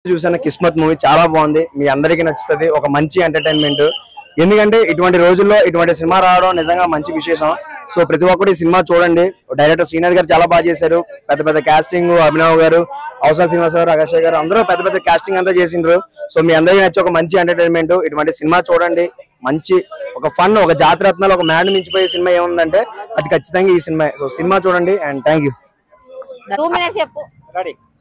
చూసాను కిస్మత్ మూవీ చాలా బాగుంది. మీ అందరికీ నచ్చుతుంది. ఒక మంచి ఎంటర్టైన్మెంట్. ఎందుకంటే ఇటువంటి రోజుల్లో ఇటువంటి సినిమా రావడం నిజంగా మంచి విశేషం. సో ప్రతి ఒక్కరు ఈ సినిమా చూడండి. డైరెక్టర్ శ్రీనాథ్ గారు చాలా బాగా చేశారు. పెద్ద పెద్ద కాస్టింగ్, అభినవ్ గారు, అవసర శ్రీనివాస్ గారు, అగస్య గారు అందరూ పెద్ద పెద్ద కాస్టింగ్ అంతా చేసిండ్రు. సో మీ అందరికీ నచ్చి ఒక మంచి ఎంటర్టైన్మెంట్. ఇటువంటి సినిమా చూడండి. మంచి ఒక ఫన్, ఒక జాతిరత్నాలు, ఒక మ్యాన్ మించిపోయే సినిమా ఏముందంటే అది ఖచ్చితంగా ఈ సినిమా. సో సినిమా చూడండి అండ్ థ్యాంక్ యూ.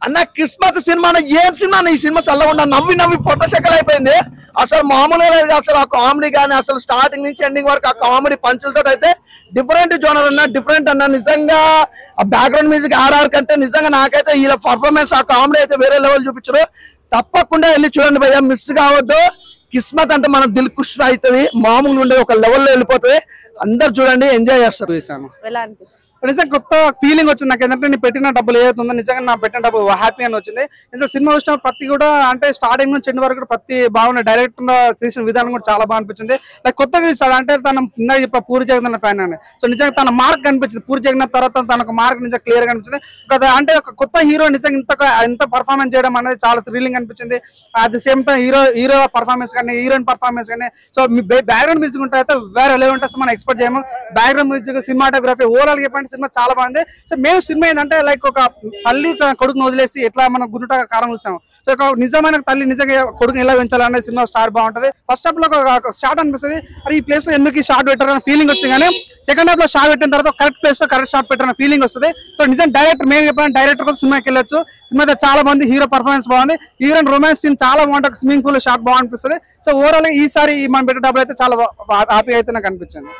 అన్న కిస్మత్ సినిమా ఏం సినిమా, ఈ సినిమా చల్లకుండా నవ్వి నవ్వి పొట్టశెక్కలు అయిపోయింది. అసలు మామూలుగా లేదు. అసలు ఆ కామెడీ కానీ అసలు స్టార్టింగ్ నుంచి ఎండింగ్ వరకు ఆ కామెడీ పంచులతో అయితే డిఫరెంట్ జోనర్ అన్న, డిఫరెంట్ అన్న. నిజంగా ఆ బ్యాక్గ్రౌండ్ మ్యూజిక్ ఆర్ఆర్ కంటే నిజంగా నాకైతే వీళ్ళ పర్ఫార్మెన్స్ ఆ కామెడీ అయితే వేరే లెవెల్ చూపించారు. తప్పకుండా వెళ్ళి చూడండి భయ్యా, మిస్ కావద్దు. కిస్మత్ అంటే మన దిల్ ఖుష్ అవుతుంది. మామూలుగా ఉండే ఒక లెవెల్లో వెళ్ళిపోతుంది. అందరు చూడండి, ఎంజాయ్ చేస్తారు. నిజంగా కొత్త ఫీలింగ్ వచ్చింది నాకు. ఏంటంటే నేను పెట్టిన డబ్బులు ఏదైతుందో నిజంగా నా పెట్టిన డబ్బు హ్యాపీ అని వచ్చింది. నిజంగా సినిమా వచ్చిన ప్రతి కూడా అంటే స్టార్టింగ్ నుంచి ఎండ్ వరకు ప్రతి బాగున్నాయి. డైరెక్టర్ చేసిన విధానం కూడా చాలా బాగా అనిపించింది. లైక్ కొత్తగా చూసాడు అంటే తన ఇందాక చెప్ప పూరి జగన్నాథ్ ఫ్యాన్ అని. సో నిజంగా తన మార్క్ కనిపించింది. పూరి జగన్నాథ్ తర్వాత తనకు మార్క్ నిజంగా క్లియర్ గా అనిపించింది. అంటే ఒక కొత్త హీరో నిజంగా ఇంత పర్ఫార్మెన్స్ చేయడం అనేది చాలా థ్రిల్లింగ్ అనిపించింది. At the same time hero performance కానీ, హీరోయిన్ పర్ఫార్మెన్స్ కానీ, సో మీ బ్యాక్గ్రౌండ్ మ్యూజిక్ ఉంటే అయితే వేరే లెవెల్ ఉంటుంది. మనం ఎక్స్పెక్ట్ చేయము. బ్యాక్గ్రౌండ్ మ్యూజిక్, సినిమాటోగ్రఫీ, ఓవరాల్ చెప్పండి సినిమా చాలా బాగుంది. సో మేము సినిమా ఏంటంటే లైక్ ఒక తల్లి తన కొడుకును వదిలేసి ఎట్లా మనం గుంట కారం చూస్తాము. సో ఒక నిజమైన తల్లి నిజంగా కొడుకుని ఎలా పెంచాలనే సినిమా స్టార్ బాగుంటది. ఫస్ట్ హాఫ్ లో ఒక షార్ట్ అనిపిస్తుంది, అది ఈ ప్లేస్ లో ఎందుకు షార్ట్ పెట్టారని ఫీలింగ్ వస్తుంది. కానీ సెకండ్ హాఫ్ లో షార్ట్ పెట్టిన తర్వాత కరెక్ట్ ప్లేస్ లో కరెక్ట్ షార్ట్ పెట్టారని ఫీలింగ్ వస్తుంది. సో నిజంగా డైరెక్టర్ మేము చెప్పిన డైరెక్టర్ కోసం సినిమాకి వెళ్ళొచ్చు. సినిమా అయితే చాలా బాగుంది. హీరో పర్ఫార్మెన్స్ బాగుంది. హీరోయిన్ రొమాన్స్ సీన్ చాలా బాగుంటుంది. స్విమ్మింగ్ పూల్ షాట్ బాగా అనిపిస్తుంది. సో ఓవరాల్ ఈసారి మనం పెట్టే డబ్బులు అయితే చాలా హ్యాపీ అయితే నాకు అనిపించింది.